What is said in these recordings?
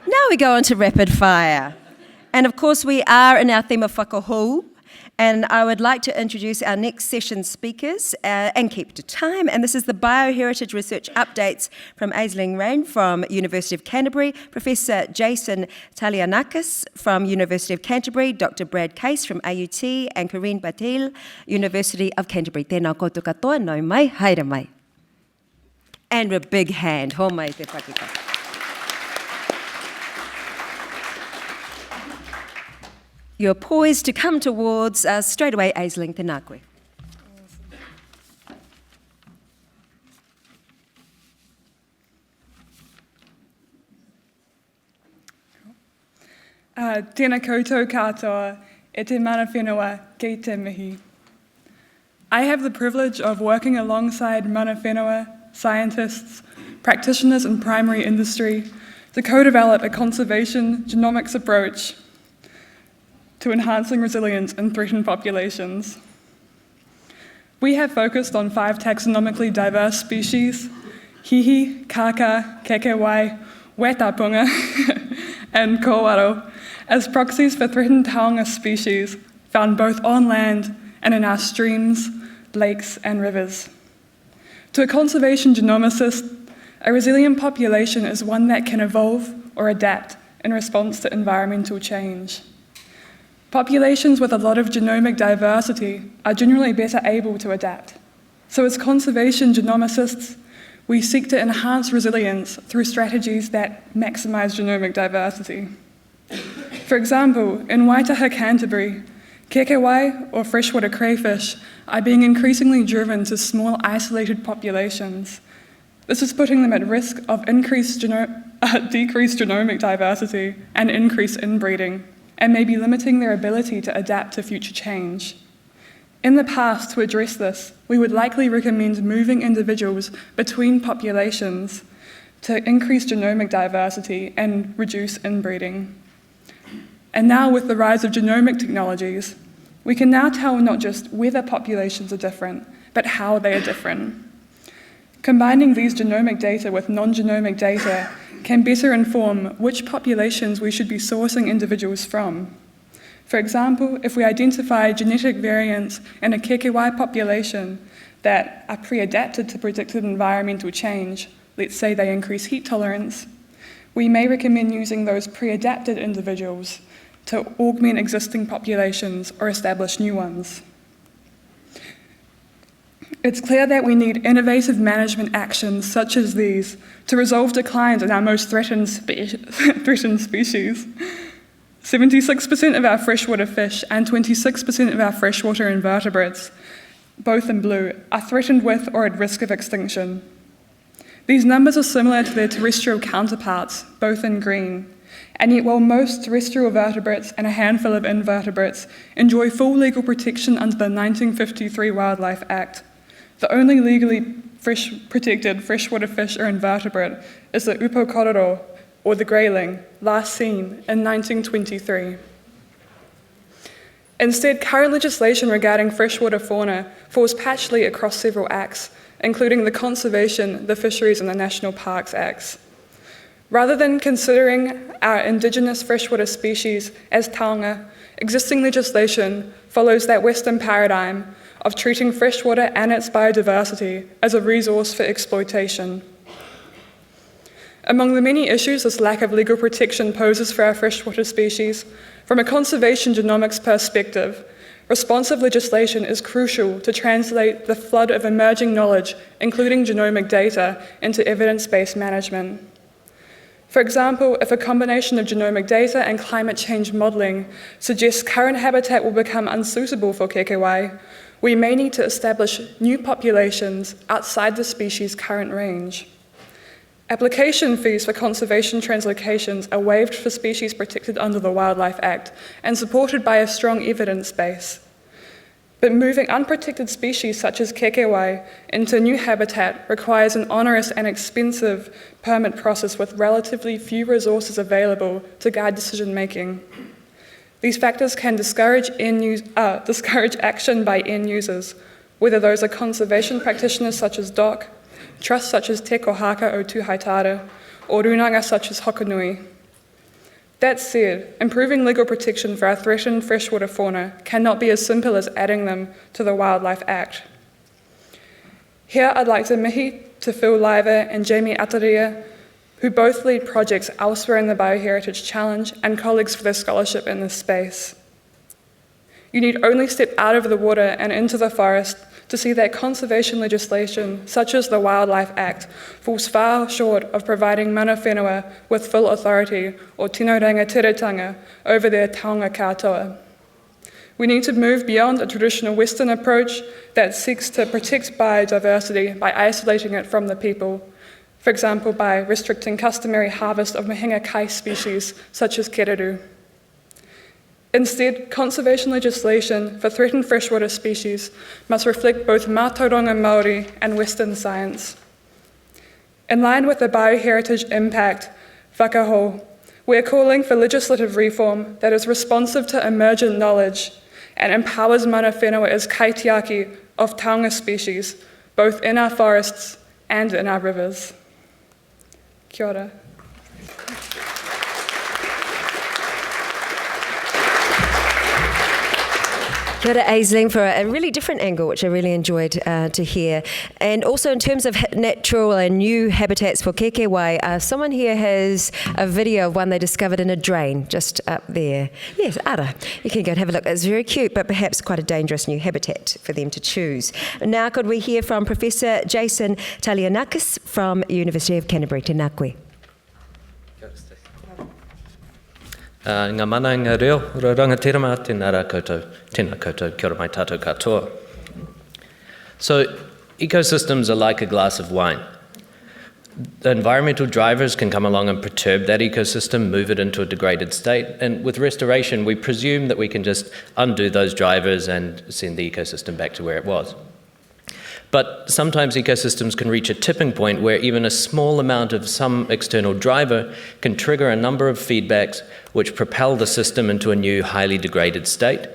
Now we go on to rapid fire. And of course we are in our theme of whakahou, and I would like to introduce our next session speakers and keep to time. And this is the Bioheritage Research Updates from Rayne from University of Canterbury, Professor Jason Tylianakis from University of Canterbury, Dr. Brad Case from AUT, and Corinne Batil, University of Canterbury. Tēnā koutou katoa, nau mai, haere mai. And a big hand, ho mai te whakika. You're poised to come towards us straight away, Aisling, tēnā koe. Tēnā koutou katoa, e te mana whenua, kei te mihi. I have the privilege of working alongside mana whenua, scientists, practitioners in primary industry to co-develop a conservation genomics approach to enhancing resilience in threatened populations. We have focused on 5 taxonomically diverse species: hihi, kaka, kekewai, wetapunga, and kōwaro, as proxies for threatened taonga species found both on land and in our streams, lakes, and rivers. To a conservation genomicist, a resilient population is one that can evolve or adapt in response to environmental change. Populations with a lot of genomic diversity are generally better able to adapt. So as conservation genomicists, we seek to enhance resilience through strategies that maximise genomic diversity. For example, in Waitaha, Canterbury, kekewai, or freshwater crayfish, are being increasingly driven to small isolated populations. This is putting them at risk of decreased genomic diversity and increased inbreeding, and may be limiting their ability to adapt to future change. In the past, to address this, we would likely recommend moving individuals between populations to increase genomic diversity and reduce inbreeding. And now, with the rise of genomic technologies, we can now tell not just whether populations are different, but how they are different. Combining these genomic data with non-genomic data can better inform which populations we should be sourcing individuals from. For example, if we identify genetic variants in a kekewai population that are pre-adapted to predicted environmental change, let's say they increase heat tolerance, we may recommend using those pre-adapted individuals to augment existing populations or establish new ones. It's clear that we need innovative management actions such as these to resolve declines in our most threatened species. 76% of our freshwater fish and 26% of our freshwater invertebrates, both in blue, are threatened with or at risk of extinction. These numbers are similar to their terrestrial counterparts, both in green, and yet while most terrestrial vertebrates and a handful of invertebrates enjoy full legal protection under the 1953 Wildlife Act, the only legally protected freshwater fish or invertebrate is the upokororo, or the grayling, last seen in 1923. Instead, current legislation regarding freshwater fauna falls patchily across several acts, including the Conservation, the Fisheries and the National Parks Acts. Rather than considering our indigenous freshwater species as taonga, existing legislation follows that Western paradigm of treating freshwater and its biodiversity as a resource for exploitation. Among the many issues this lack of legal protection poses for our freshwater species, from a conservation genomics perspective, responsive legislation is crucial to translate the flood of emerging knowledge, including genomic data, into evidence-based management. For example, if a combination of genomic data and climate change modelling suggests current habitat will become unsuitable for kekewai, we may need to establish new populations outside the species' current range. Application fees for conservation translocations are waived for species protected under the Wildlife Act and supported by a strong evidence base. But moving unprotected species such as kekewai into new habitat requires an onerous and expensive permit process with relatively few resources available to guide decision making. These factors can discourage action by end users, whether those are conservation practitioners such as DOC, trusts such as Te Kohaka o Tūhaitara, or runanga such as Hokanui. That said, improving legal protection for our threatened freshwater fauna cannot be as simple as adding them to the Wildlife Act. Here I'd like to mihi to Phil Liver and Jamie Aotearoa, who both lead projects elsewhere in the Bioheritage Challenge and colleagues for their scholarship in this space. You need only step out of the water and into the forest to see that conservation legislation, such as the Wildlife Act, falls far short of providing mana whenua with full authority or tino rangatiratanga over their taonga katoa. We need to move beyond a traditional Western approach that seeks to protect biodiversity by isolating it from the people, for example by restricting customary harvest of mahinga kai species such as kereru. Instead, conservation legislation for threatened freshwater species must reflect both mātauranga Māori and Western science. In line with the Bioheritage Impact whakaho, we are calling for legislative reform that is responsive to emergent knowledge and empowers mana whenua as kaitiaki of taonga species, both in our forests and in our rivers. Kia ora. Kia ora, Aisling, for a really different angle, which I really enjoyed to hear. And also in terms of natural and new habitats for kekewai, someone here has a video of one they discovered in a drain just up there. Yes, Ara, you can go and have a look. It's very cute, but perhaps quite a dangerous new habitat for them to choose. Now could we hear from Professor Jason Tylianakis from University of Canterbury. Tēnā koe. Ngā mana ngā reo, ura rangatira tēnā rā koutou, tēnā koutou, kia ora mai tātou katoa. So, ecosystems are like a glass of wine. The environmental drivers can come along and perturb that ecosystem, move it into a degraded state, and with restoration we presume that we can just undo those drivers and send the ecosystem back to where it was. But sometimes ecosystems can reach a tipping point where even a small amount of some external driver can trigger a number of feedbacks which propel the system into a new highly degraded state.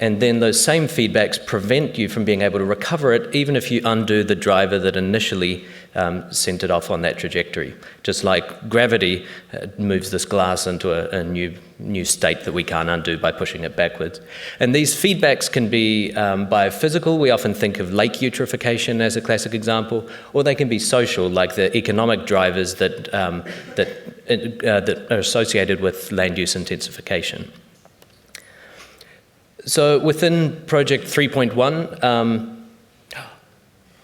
And then those same feedbacks prevent you from being able to recover it even if you undo the driver that initially sent it off on that trajectory. Just like gravity moves this glass into a new state that we can't undo by pushing it backwards. And these feedbacks can be biophysical. We often think of lake eutrophication as a classic example, or they can be social, like the economic drivers that are associated with land use intensification. So within Project 3.1,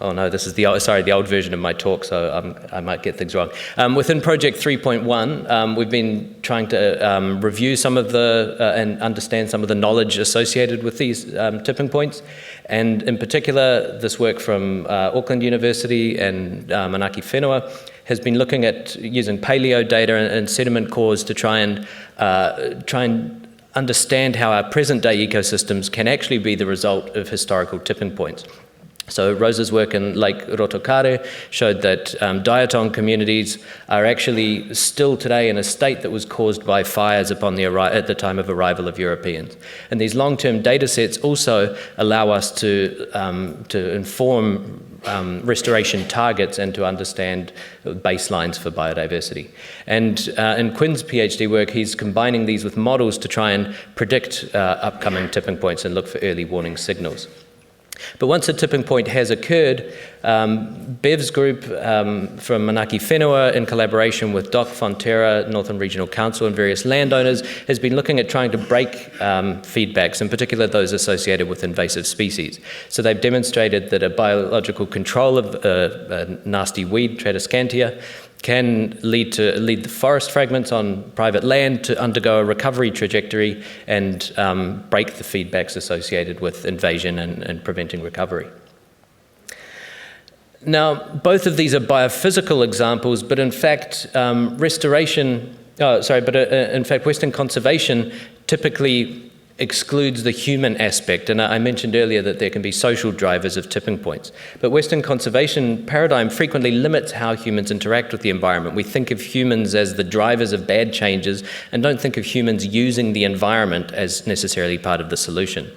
oh no, this is the old version of my talk, so I might get things wrong. Within Project 3.1, we've been trying to review some of and understand some of the knowledge associated with these tipping points, and in particular, this work from Auckland University and Manaki Whenua has been looking at using paleo data and sediment cores to try and understand how our present-day ecosystems can actually be the result of historical tipping points. So Rosa's work in Lake Rotokare showed that diatom communities are actually still today in a state that was caused by fires at the time of arrival of Europeans. And these long-term data sets also allow us to inform restoration targets and to understand baselines for biodiversity. And in Quinn's PhD work, he's combining these with models to try and predict upcoming tipping points and look for early warning signals. But once a tipping point has occurred, Bev's group from Manaki Whenua, in collaboration with Doc Fonterra, Northern Regional Council, and various landowners, has been looking at trying to break feedbacks, in particular those associated with invasive species. So they've demonstrated that a biological control of a nasty weed, Tradescantia, can lead the forest fragments on private land to undergo a recovery trajectory and break the feedbacks associated with invasion and preventing recovery. Now, both of these are biophysical examples, but in fact, Western conservation typically excludes the human aspect, and I mentioned earlier that there can be social drivers of tipping points. But Western conservation paradigm frequently limits how humans interact with the environment. We think of humans as the drivers of bad changes and don't think of humans using the environment as necessarily part of the solution.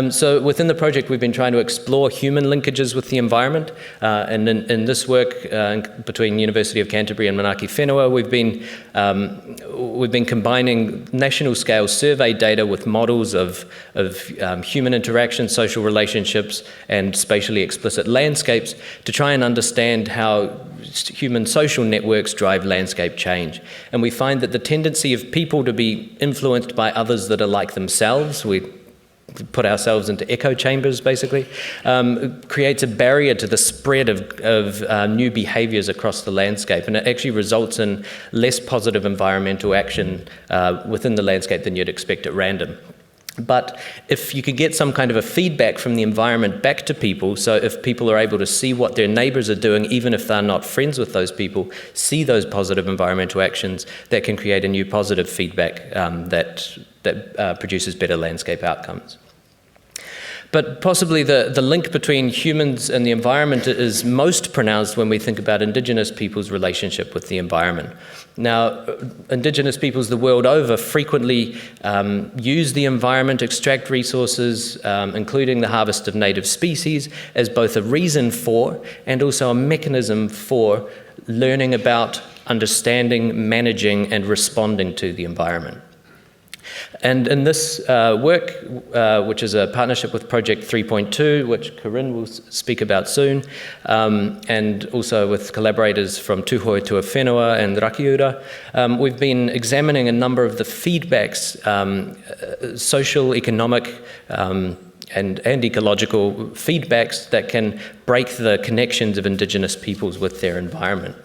So within the project, we've been trying to explore human linkages with the environment. And in this work between University of Canterbury and Manaki Whenua, we've been combining national scale survey data with models of human interaction, social relationships, and spatially explicit landscapes to try and understand how human social networks drive landscape change. And we find that the tendency of people to be influenced by others that are like themselves, we put ourselves into echo chambers basically, creates a barrier to the spread of new behaviours across the landscape, and it actually results in less positive environmental action within the landscape than you'd expect at random. But if you could get some kind of a feedback from the environment back to people, so if people are able to see what their neighbours are doing, even if they're not friends with those people, see those positive environmental actions, that can create a new positive feedback that produces better landscape outcomes. But possibly the link between humans and the environment is most pronounced when we think about Indigenous people's relationship with the environment. Now, Indigenous peoples the world over frequently use the environment, extract resources, including the harvest of native species, as both a reason for and also a mechanism for learning about, understanding, managing, and responding to the environment. And in this work, which is a partnership with Project 3.2, which Corinne will speak about soon, and also with collaborators from Tūhoe Tua Whenua and Rakiura, we've been examining a number of the feedbacks, social, economic, and ecological feedbacks that can break the connections of Indigenous peoples with their environment.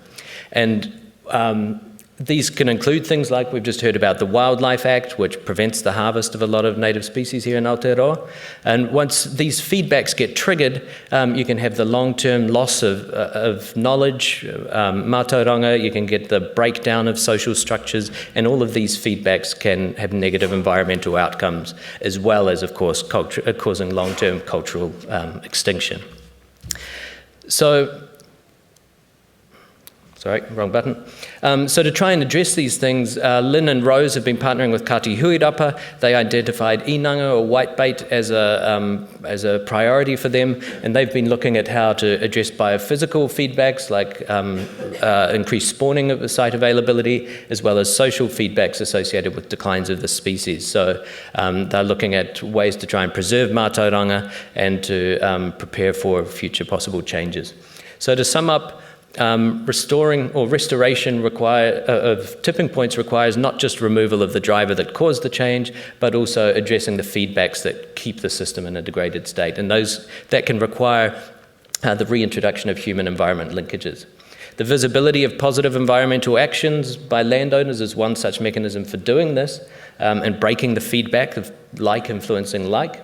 And these can include things like we've just heard about the Wildlife Act, which prevents the harvest of a lot of native species here in Aotearoa. And once these feedbacks get triggered, you can have the long-term loss of knowledge, mātauranga, you can get the breakdown of social structures, and all of these feedbacks can have negative environmental outcomes, as well as, of course, causing long-term cultural extinction. Sorry, wrong button. So to try and address these things, Lynn and Rose have been partnering with Kati Huirapa. They identified inanga or whitebait as a priority for them, and they've been looking at how to address biophysical feedbacks like increased spawning of site availability, as well as social feedbacks associated with declines of the species. So they're looking at ways to try and preserve mātauranga and to prepare for future possible changes. So to sum up, restoration of tipping points requires not just removal of the driver that caused the change, but also addressing the feedbacks that keep the system in a degraded state. And that can require the reintroduction of human-environment linkages. The visibility of positive environmental actions by landowners is one such mechanism for doing this, and breaking the feedback of like influencing like.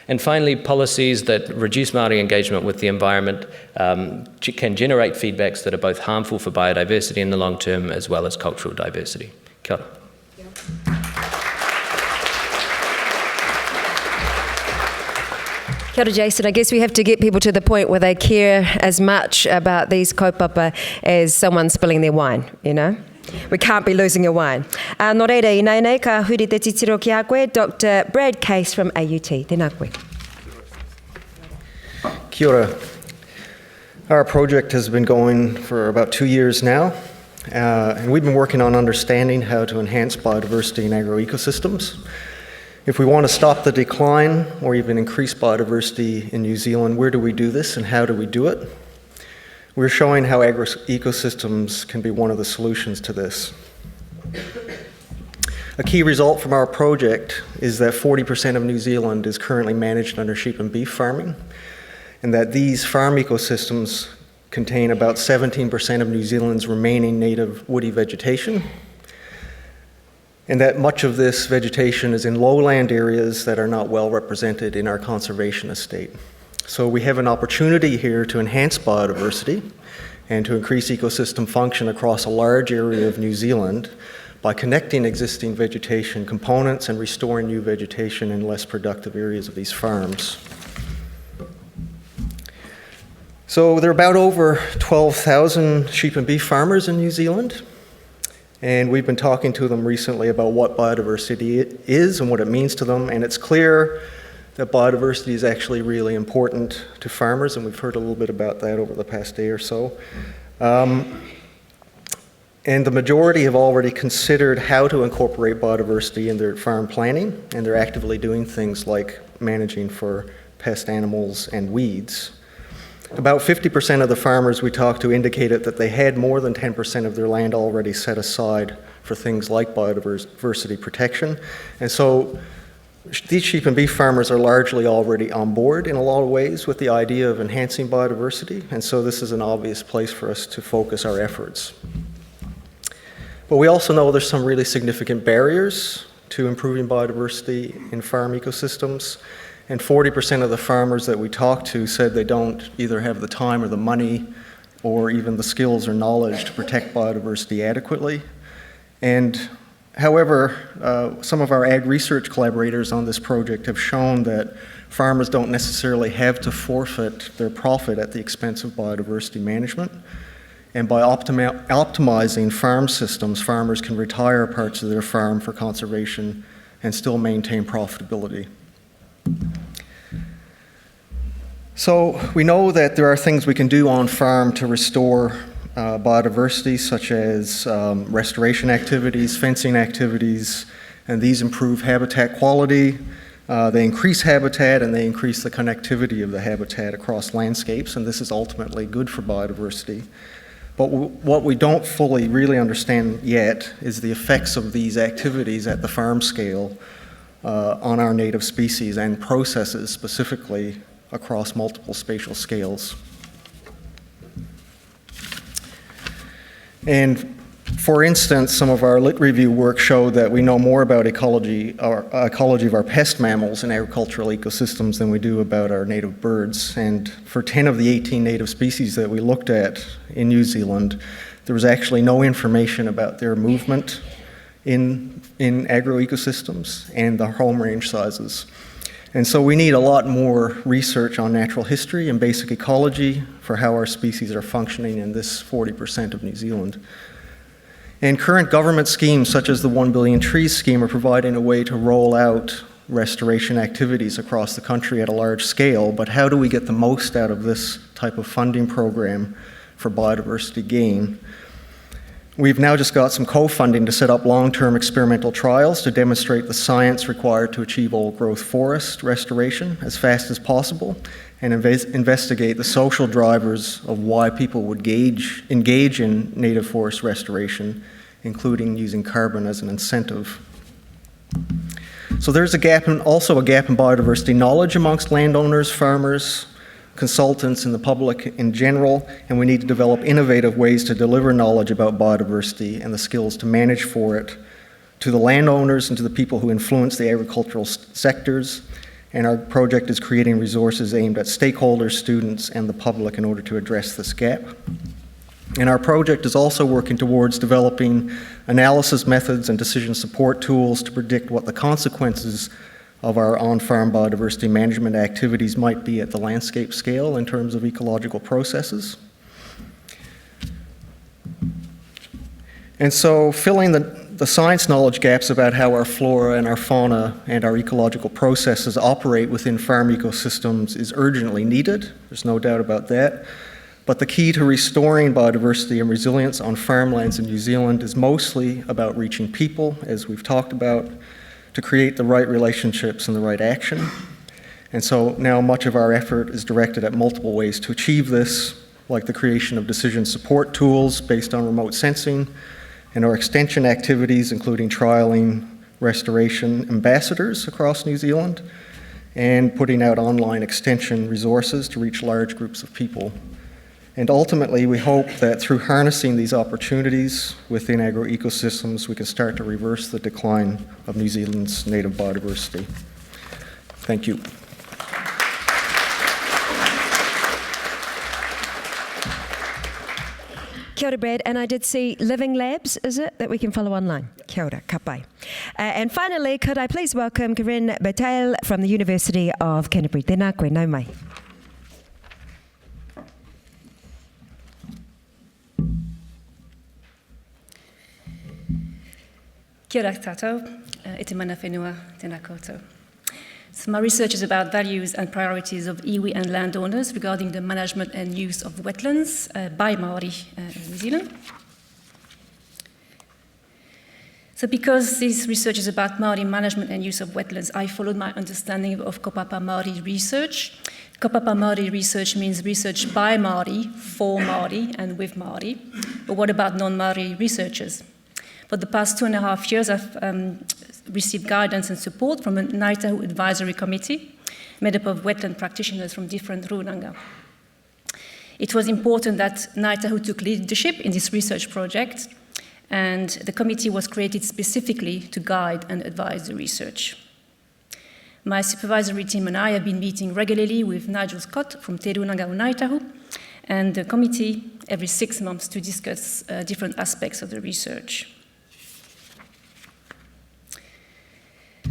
And finally, policies that reduce Māori engagement with the environment can generate feedbacks that are both harmful for biodiversity in the long term as well as cultural diversity. Kia ora. Kia ora, Jason. I guess we have to get people to the point where they care as much about these kaupapa as someone spilling their wine, you know? We can't be losing your wine. Nō reira, i nei ka huri te titiro ki a koe, Dr. Brad Case from AUT. Tēnā koe. Kia ora. Our project has been going for about 2 years now, and we've been working on understanding how to enhance biodiversity in agroecosystems. If we want to stop the decline or even increase biodiversity in New Zealand, where do we do this and how do we do it? We're showing how agroecosystems can be one of the solutions to this. A key result from our project is that 40% of New Zealand is currently managed under sheep and beef farming, and that these farm ecosystems contain about 17% of New Zealand's remaining native woody vegetation, and that much of this vegetation is in lowland areas that are not well represented in our conservation estate. So we have an opportunity here to enhance biodiversity and to increase ecosystem function across a large area of New Zealand by connecting existing vegetation components and restoring new vegetation in less productive areas of these farms. So there are about over 12,000 sheep and beef farmers in New Zealand, and we've been talking to them recently about what biodiversity is and what it means to them, and it's clear that biodiversity is actually really important to farmers, and we've heard a little bit about that over the past day or so. And the majority have already considered how to incorporate biodiversity in their farm planning, and they're actively doing things like managing for pest animals and weeds. About 50% of the farmers we talked to indicated that they had more than 10% of their land already set aside for things like biodiversity protection. And so these sheep and beef farmers are largely already on board in a lot of ways with the idea of enhancing biodiversity, and so this is an obvious place for us to focus our efforts. But we also know there's some really significant barriers to improving biodiversity in farm ecosystems, and 40% of the farmers that we talked to said they don't either have the time or the money or even the skills or knowledge to protect biodiversity adequately. And however, some of our ag research collaborators on this project have shown that farmers don't necessarily have to forfeit their profit at the expense of biodiversity management. And by optimizing farm systems, farmers can retire parts of their farm for conservation and still maintain profitability. So we know that there are things we can do on farm to restore biodiversity, such as restoration activities, fencing activities, and these improve habitat quality. They increase habitat and they increase the connectivity of the habitat across landscapes, and this is ultimately good for biodiversity. But what we don't fully really understand yet is the effects of these activities at the farm scale on our native species and processes specifically across multiple spatial scales. And for instance, some of our lit review work showed that we know more about ecology of our pest mammals in agricultural ecosystems than we do about our native birds. And for 10 of the 18 native species that we looked at in New Zealand, there was actually no information about their movement in agroecosystems and the home range sizes. And so we need a lot more research on natural history and basic ecology for how our species are functioning in this 40% of New Zealand. And current government schemes, such as the 1 Billion Trees scheme, are providing a way to roll out restoration activities across the country at a large scale, but how do we get the most out of this type of funding program for biodiversity gain? We've now just got some co-funding to set up long-term experimental trials to demonstrate the science required to achieve old-growth forest restoration as fast as possible and investigate the social drivers of why people would engage in native forest restoration, including using carbon as an incentive. So there's also a gap in biodiversity knowledge amongst landowners, farmers, consultants, and the public in general, and we need to develop innovative ways to deliver knowledge about biodiversity and the skills to manage for it to the landowners and to the people who influence the agricultural sectors. And our project is creating resources aimed at stakeholders, students, and the public in order to address this gap. And our project is also working towards developing analysis methods and decision support tools to predict what the consequences of our on-farm biodiversity management activities might be at the landscape scale in terms of ecological processes. And so filling the science knowledge gaps about how our flora and our fauna and our ecological processes operate within farm ecosystems is urgently needed. There's no doubt about that. But the key to restoring biodiversity and resilience on farmlands in New Zealand is mostly about reaching people, as we've talked about, to create the right relationships and the right action. And so now much of our effort is directed at multiple ways to achieve this, like the creation of decision support tools based on remote sensing, and our extension activities, including trialing restoration ambassadors across New Zealand, and putting out online extension resources to reach large groups of people. And ultimately, we hope that through harnessing these opportunities within agroecosystems, we can start to reverse the decline of New Zealand's native biodiversity. Thank you. Kia ora, Brad, and I did see Living Labs, is it, that we can follow online? Kia ora, ka pai. And finally, could I please welcome Corinne Batel from the University of Canterbury. Tēnā koe, nau mai. Kia ora tātou, e te mana whenua, tēnā koutou. So my research is about values and priorities of iwi and landowners regarding the management and use of wetlands by Māori in New Zealand. So because this research is about Māori management and use of wetlands, I followed my understanding of kaupapa Māori research. Kaupapa Māori research means research by Māori, for Māori, and with Māori. But what about non-Māori researchers? For the past 2.5 years, I've received guidance and support from a Ngāi Tahu advisory committee made up of wetland practitioners from different rūranga. It was important that Ngāi Tahu took leadership in this research project, and the committee was created specifically to guide and advise the research. My supervisory team and I have been meeting regularly with Nigel Scott from Te Rūnanga o Ngāi Tahu and the committee every 6 months to discuss different aspects of the research.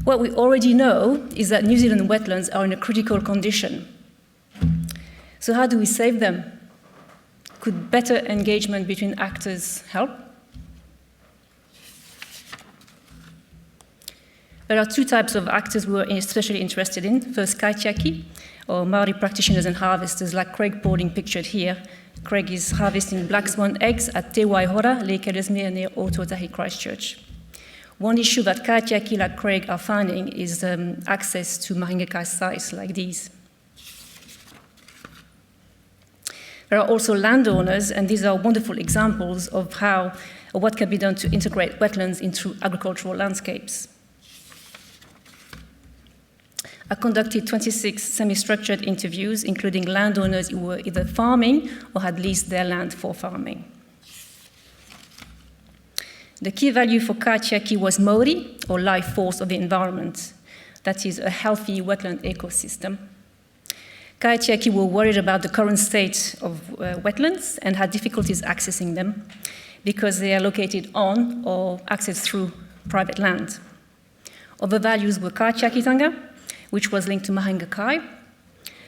What we already know is that New Zealand wetlands are in a critical condition. So how do we save them? Could better engagement between actors help? There are two types of actors we were especially interested in. First, kaitiaki, or Māori practitioners and harvesters, like Craig Paulding pictured here. Craig is harvesting black swan eggs at Te Waihora, Lake Ellesmere near Aotearoa, Christchurch. One issue that kaitiaki like Craig are finding is access to mahinga kai sites like these. There are also landowners, and these are wonderful examples of how or what can be done to integrate wetlands into agricultural landscapes. I conducted 26 semi-structured interviews, including landowners who were either farming or had leased their land for farming. The key value for kaitiaki was mauri, or life force of the environment. That is, a healthy wetland ecosystem. Kaitiaki were worried about the current state of wetlands and had difficulties accessing them because they are located on or accessed through private land. Other values were kaitiakitanga, which was linked to mahinga kai.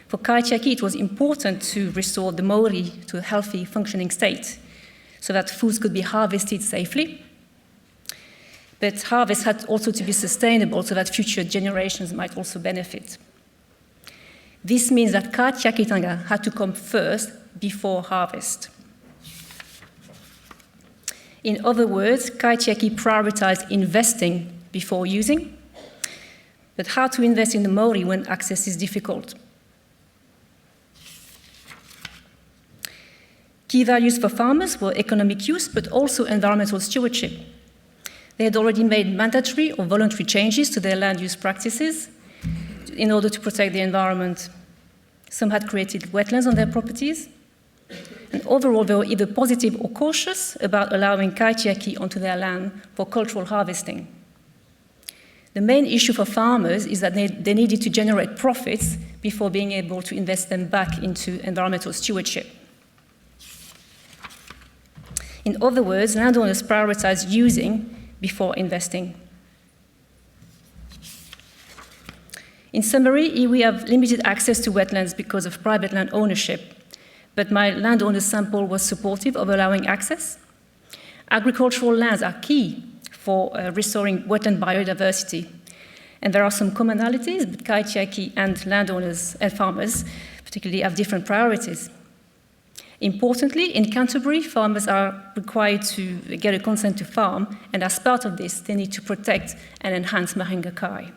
For kaitiaki, it was important to restore the mauri to a healthy, functioning state so that foods could be harvested safely. But harvest had also to be sustainable so that future generations might also benefit. This means that kaitiakitanga had to come first before harvest. In other words, kaitiaki prioritized investing before using. But how to invest in the mauri when access is difficult? Key values for farmers were economic use, but also environmental stewardship. They had already made mandatory or voluntary changes to their land use practices in order to protect the environment. Some had created wetlands on their properties. And overall, they were either positive or cautious about allowing kaitiaki onto their land for cultural harvesting. The main issue for farmers is that they needed to generate profits before being able to invest them back into environmental stewardship. In other words, landowners prioritized using before investing. In summary, we have limited access to wetlands because of private land ownership, but my landowner sample was supportive of allowing access. Agricultural lands are key for restoring wetland biodiversity. And there are some commonalities, but kaitiaki and landowners and farmers particularly have different priorities. Importantly, in Canterbury, farmers are required to get a consent to farm, and as part of this, they need to protect and enhance mahinga kai.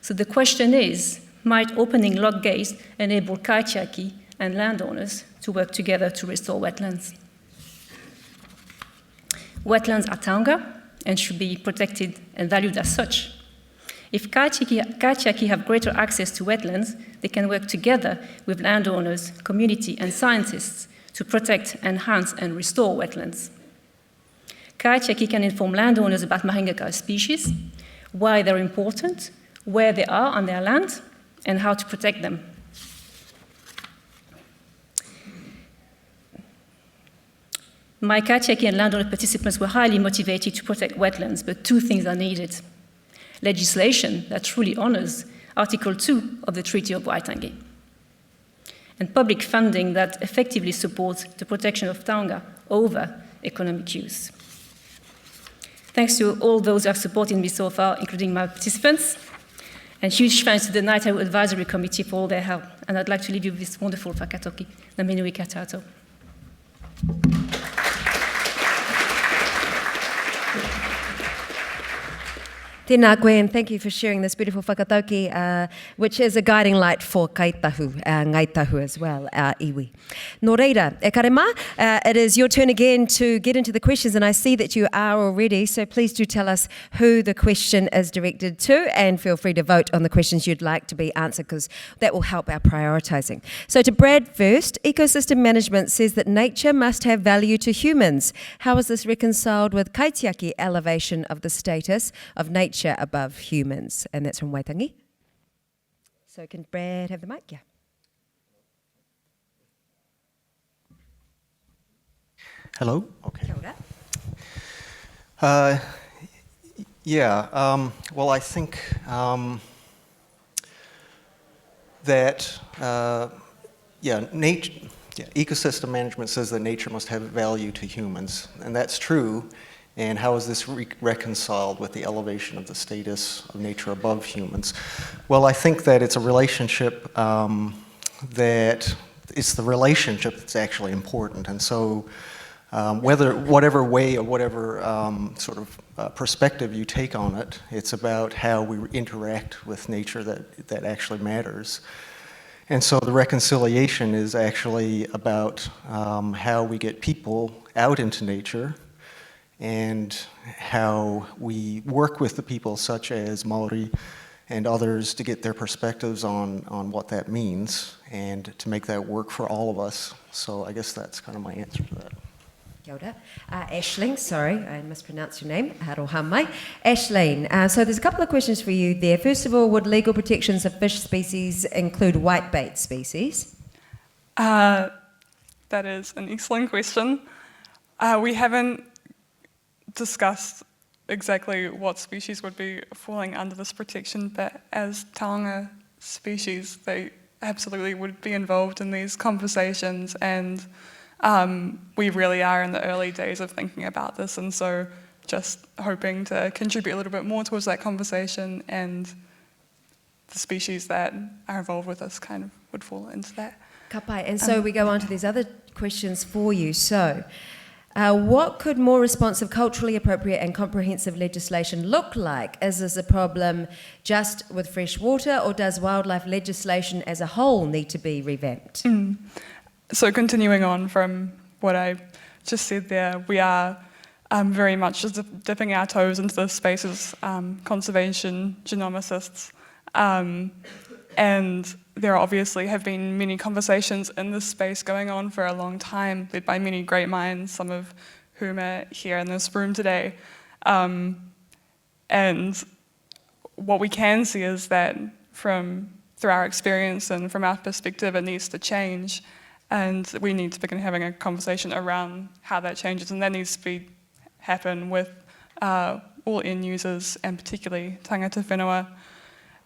So the question is, might opening lock gates enable kaitiaki and landowners to work together to restore wetlands? Wetlands are taonga and should be protected and valued as such. If kaitiaki have greater access to wetlands, they can work together with landowners, community, and scientists to protect, enhance, and restore wetlands. Kaitiaki can inform landowners about mahinga kai species, why they're important, where they are on their land, and how to protect them. My kaitiaki and landowner participants were highly motivated to protect wetlands, but two things are needed. Legislation that truly honors Article 2 of the Treaty of Waitangi, and public funding that effectively supports the protection of taonga over economic use. Thanks to all those who have supported me so far, including my participants. And huge thanks to the Untitled Advisory Committee for all their help. And I'd like to leave you with this wonderful whakatoki, na minui kia tātou. Tēnā koe, and thank you for sharing this beautiful whakatauki, which is a guiding light for kaitahu, ngaitahu as well, iwi. Nō reira, e karema, it is your turn again to get into the questions, and I see that you are already, so please do tell us who the question is directed to, and feel free to vote on the questions you'd like to be answered, because that will help our prioritising. So to Brad first, ecosystem management says that nature must have value to humans. How is this reconciled with kaitiaki elevation of the status of nature above humans? And that's from Waitangi. So can Brad have the mic? Yeah. Hello? Okay. Kia ora. Well, I think that ecosystem management says that nature must have value to humans, and that's true. And how is this reconciled with the elevation of the status of nature above humans? Well, I think that it's a relationship that it's the relationship that's actually important. And so whatever way or whatever sort of perspective you take on it, it's about how we interact with nature that actually matters. And so the reconciliation is actually about how we get people out into nature and how we work with the people such as Māori and others to get their perspectives on what that means and to make that work for all of us. So I guess that's kind of my answer to that. Kia ora. Aisling, sorry, I mispronounced your name. Aroha mai. Aisling, so there's a couple of questions for you there. First of all, would legal protections of fish species include whitebait species? That is an excellent question. We haven't discussed exactly what species would be falling under this protection, but as taonga species, they absolutely would be involved in these conversations, and we really are in the early days of thinking about this, and so just hoping to contribute a little bit more towards that conversation, and the species that are involved with us kind of would fall into that. Ka pai. And so we go on to these other questions for you. So, what could more responsive, culturally appropriate and comprehensive legislation look like? Is this a problem just with fresh water, or does wildlife legislation as a whole need to be revamped? So continuing on from what I just said there, we are very much just dipping our toes into the space as conservation genomicists. And there obviously have been many conversations in this space going on for a long time, led by many great minds, some of whom are here in this room today. And what we can see is that through our experience and from our perspective, it needs to change. And we need to begin having a conversation around how that changes. And that needs to happen with all end users, and particularly tangata whenua.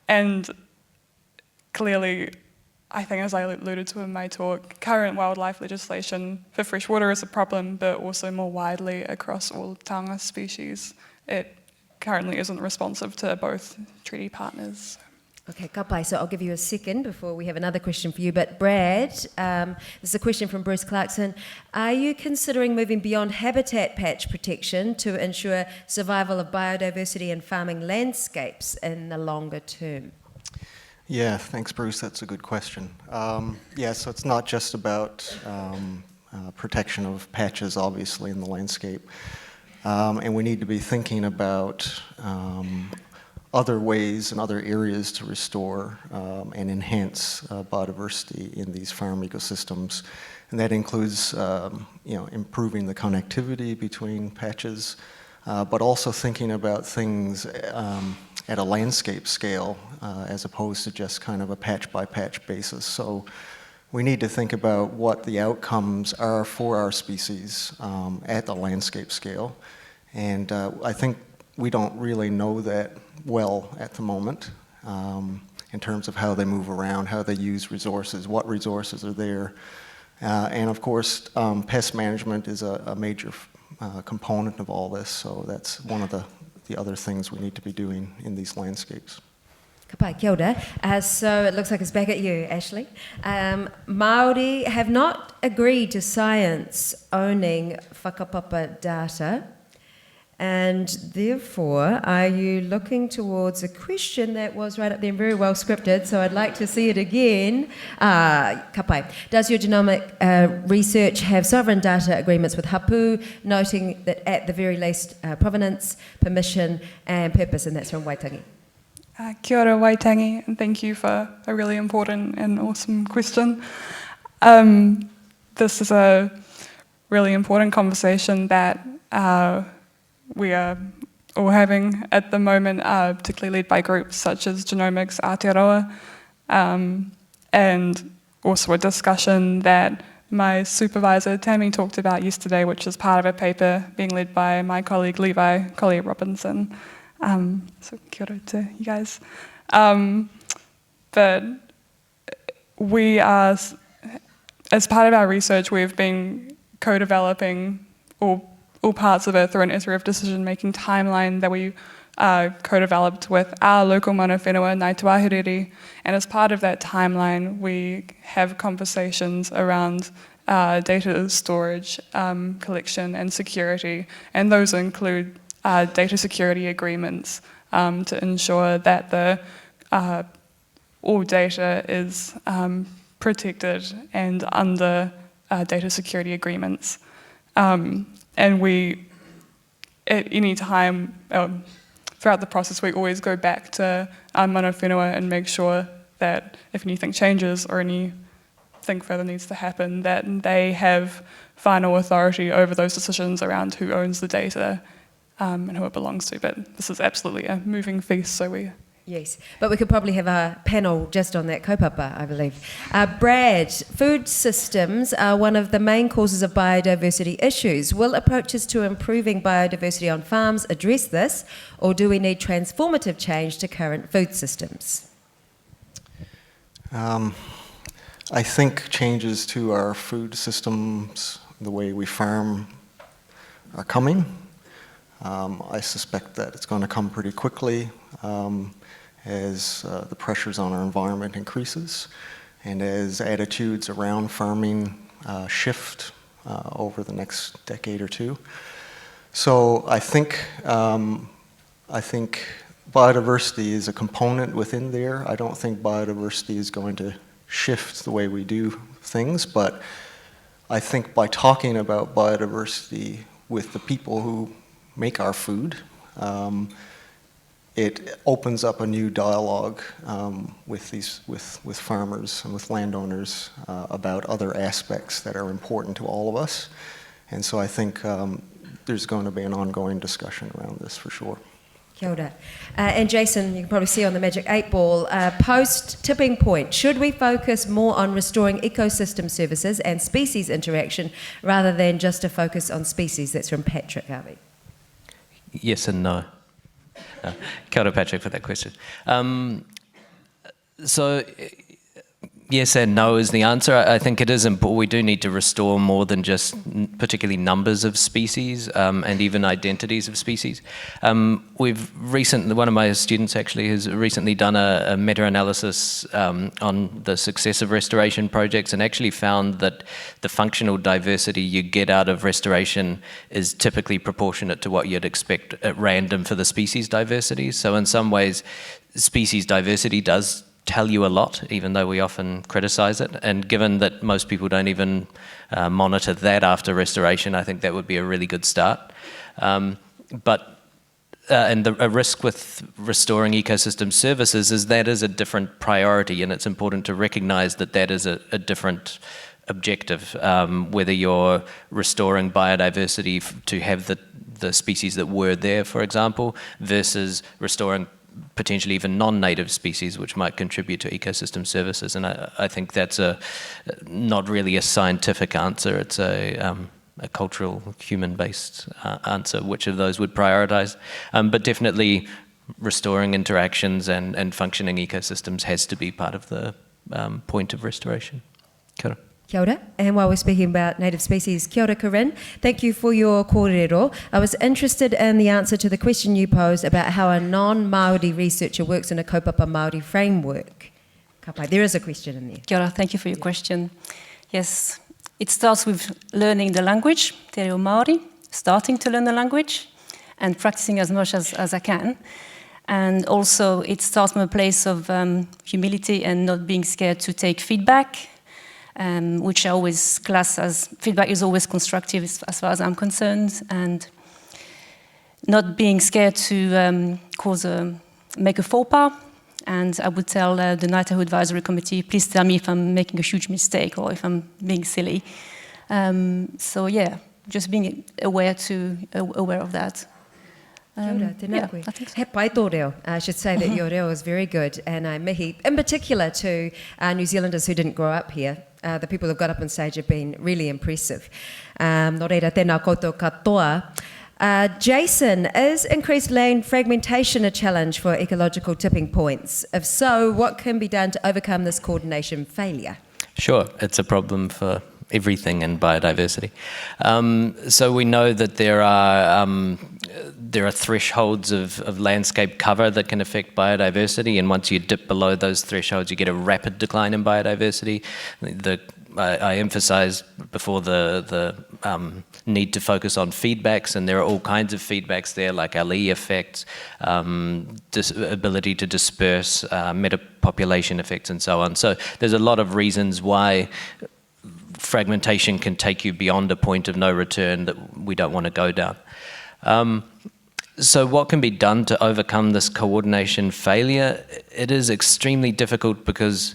And clearly, I think as I alluded to in my talk, current wildlife legislation for freshwater is a problem, but also more widely across all taonga species. It currently isn't responsive to both treaty partners. Okay, ka pai. So I'll give you a second before we have another question for you. But Brad, this is a question from Bruce Clarkson. Are you considering moving beyond habitat patch protection to ensure survival of biodiversity and farming landscapes in the longer term? Yeah, thanks, Bruce. That's a good question. So it's not just about protection of patches, obviously, in the landscape. And we need to be thinking about other ways and other areas to restore and enhance biodiversity in these farm ecosystems. And that includes improving the connectivity between patches, but also thinking about things at a landscape scale as opposed to just kind of a patch-by-patch basis. So we need to think about what the outcomes are for our species at the landscape scale. And I think we don't really know that well at the moment in terms of how they move around, how they use resources, what resources are there. And of course, pest management is a major component of all this, so that's one of the other things we need to be doing in these landscapes. Ka pai, kia ora. So it looks like it's back at you, Ashley. Māori have not agreed to science owning whakapapa data, and therefore, are you looking towards a question that was right up there and very well scripted, so I'd like to see it again. Ka pai. Does your genomic research have sovereign data agreements with Hapu, noting that at the very least provenance, permission and purpose, and that's from Waitangi? Kia ora Waitangi, and thank you for a really important and awesome question. This is a really important conversation that we are all having at the moment, particularly led by groups such as Genomics Aotearoa, and also a discussion that my supervisor Tammy talked about yesterday, which is part of a paper being led by my colleague Levi Collier-Robinson. So kia ora to you guys. But we are, as part of our research, we've been co-developing all parts of it through an iterative decision-making timeline that we co-developed with our local mana whenua, Ngāi Tuahuriri, and as part of that timeline, we have conversations around data storage, collection, and security, and those include data security agreements to ensure that all data is protected and under data security agreements. And we, at any time, throughout the process, we always go back to our mana whenua and make sure that if anything changes or anything further needs to happen, that they have final authority over those decisions around who owns the data and who it belongs to. But this is absolutely a moving feast, so we... Yes, but we could probably have a panel just on that kaupapa, I believe. Brad, food systems are one of the main causes of biodiversity issues. Will approaches to improving biodiversity on farms address this, or do we need transformative change to current food systems? I think changes to our food systems, the way we farm, are coming. I suspect that it's going to come pretty quickly. As the pressures on our environment increases and as attitudes around farming shift over the next decade or two. So I think biodiversity is a component within there. I don't think biodiversity is going to shift the way we do things, but I think by talking about biodiversity with the people who make our food, it opens up a new dialogue with farmers and with landowners about other aspects that are important to all of us. And so I think there's going to be an ongoing discussion around this for sure. Kia ora. And Jason, you can probably see on the magic 8 ball, post-tipping point, should we focus more on restoring ecosystem services and species interaction rather than just a focus on species? That's from Patrick Harvey. Yes and no. Kia ora, Patrick, for that question. So, yes and no is the answer. I think it is important. We do need to restore more than just particularly numbers of species and even identities of species. We've recently, one of my students actually has recently done a meta-analysis on the success of restoration projects and actually found that the functional diversity you get out of restoration is typically proportionate to what you'd expect at random for the species diversity. So in some ways, species diversity does tell you a lot, even though we often criticize it. And given that most people don't even monitor that after restoration, I think that would be a really good start. And a risk with restoring ecosystem services is that is a different priority, and it's important to recognize that that is a different objective, whether you're restoring biodiversity to have the species that were there, for example, versus restoring potentially even non-native species which might contribute to ecosystem services. And I think that's not really a scientific answer, it's a cultural, human-based answer, which of those would prioritize. But definitely restoring interactions and functioning ecosystems has to be part of the point of restoration. Kia ora. Kia ora. And while we're speaking about native species, kia ora Corinne. Thank you for your kōrero. I was interested in the answer to the question you posed about how a non-Māori researcher works in a kaupapa Māori framework. Ka pai, there is a question in there. Kia ora, thank you for your question. Yes, it starts with learning the language, te reo Māori, starting to learn the language and practicing as much as I can. And also it starts from a place of humility and not being scared to take feedback, which I always class as feedback is always constructive as far as I'm concerned, and not being scared to make a faux pas. And I would tell the Ngāi Advisory Committee, please tell me if I'm making a huge mistake or if I'm being silly. So yeah, just being aware of that. Kia ora, tēnā yeah, koe. I think so. He pai tō reo. I should say that your reo is very good, and I mihi, in particular to New Zealanders who didn't grow up here. The people who got up on stage have been really impressive. Nō reira, tēnā koutou katoa. Jason, is increased land fragmentation a challenge for ecological tipping points? If so, what can be done to overcome this coordination failure? Sure, it's a problem for everything in biodiversity. So we know that there are thresholds of landscape cover that can affect biodiversity, and once you dip below those thresholds, you get a rapid decline in biodiversity. I emphasised before the need to focus on feedbacks, and there are all kinds of feedbacks there, like LE effects, ability to disperse, metapopulation effects, and so on. So there's a lot of reasons why fragmentation can take you beyond a point of no return that we don't want to go down. So what can be done to overcome this coordination failure? It is extremely difficult because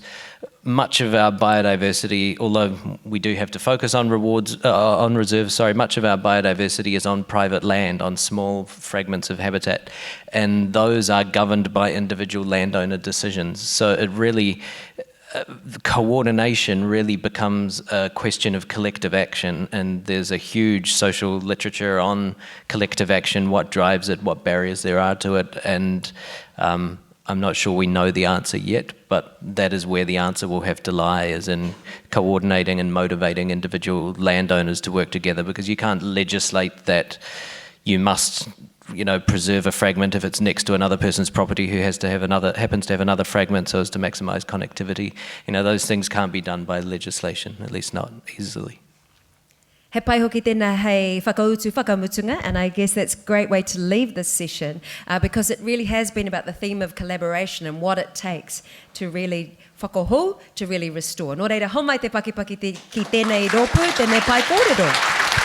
much of our biodiversity, although we do have to focus on reserves, much of our biodiversity is on private land, on small fragments of habitat, and those are governed by individual landowner decisions. So it really, coordination really becomes a question of collective action, and there's a huge social literature on collective action, what drives it, what barriers there are to it, and I'm not sure we know the answer yet, but that is where the answer will have to lie, is in coordinating and motivating individual landowners to work together, because you can't legislate that you must preserve a fragment if it's next to another person's property who happens to have another fragment so as to maximise connectivity. Those things can't be done by legislation, at least not easily. He pai hoki tēnā hei whakautu whakamutunga, and I guess that's a great way to leave this session because it really has been about the theme of collaboration and what it takes to really whakahoe, to really restore. Nō reira, homai te pakipaki ki tēnei rōpū, tēnei pai kōrero.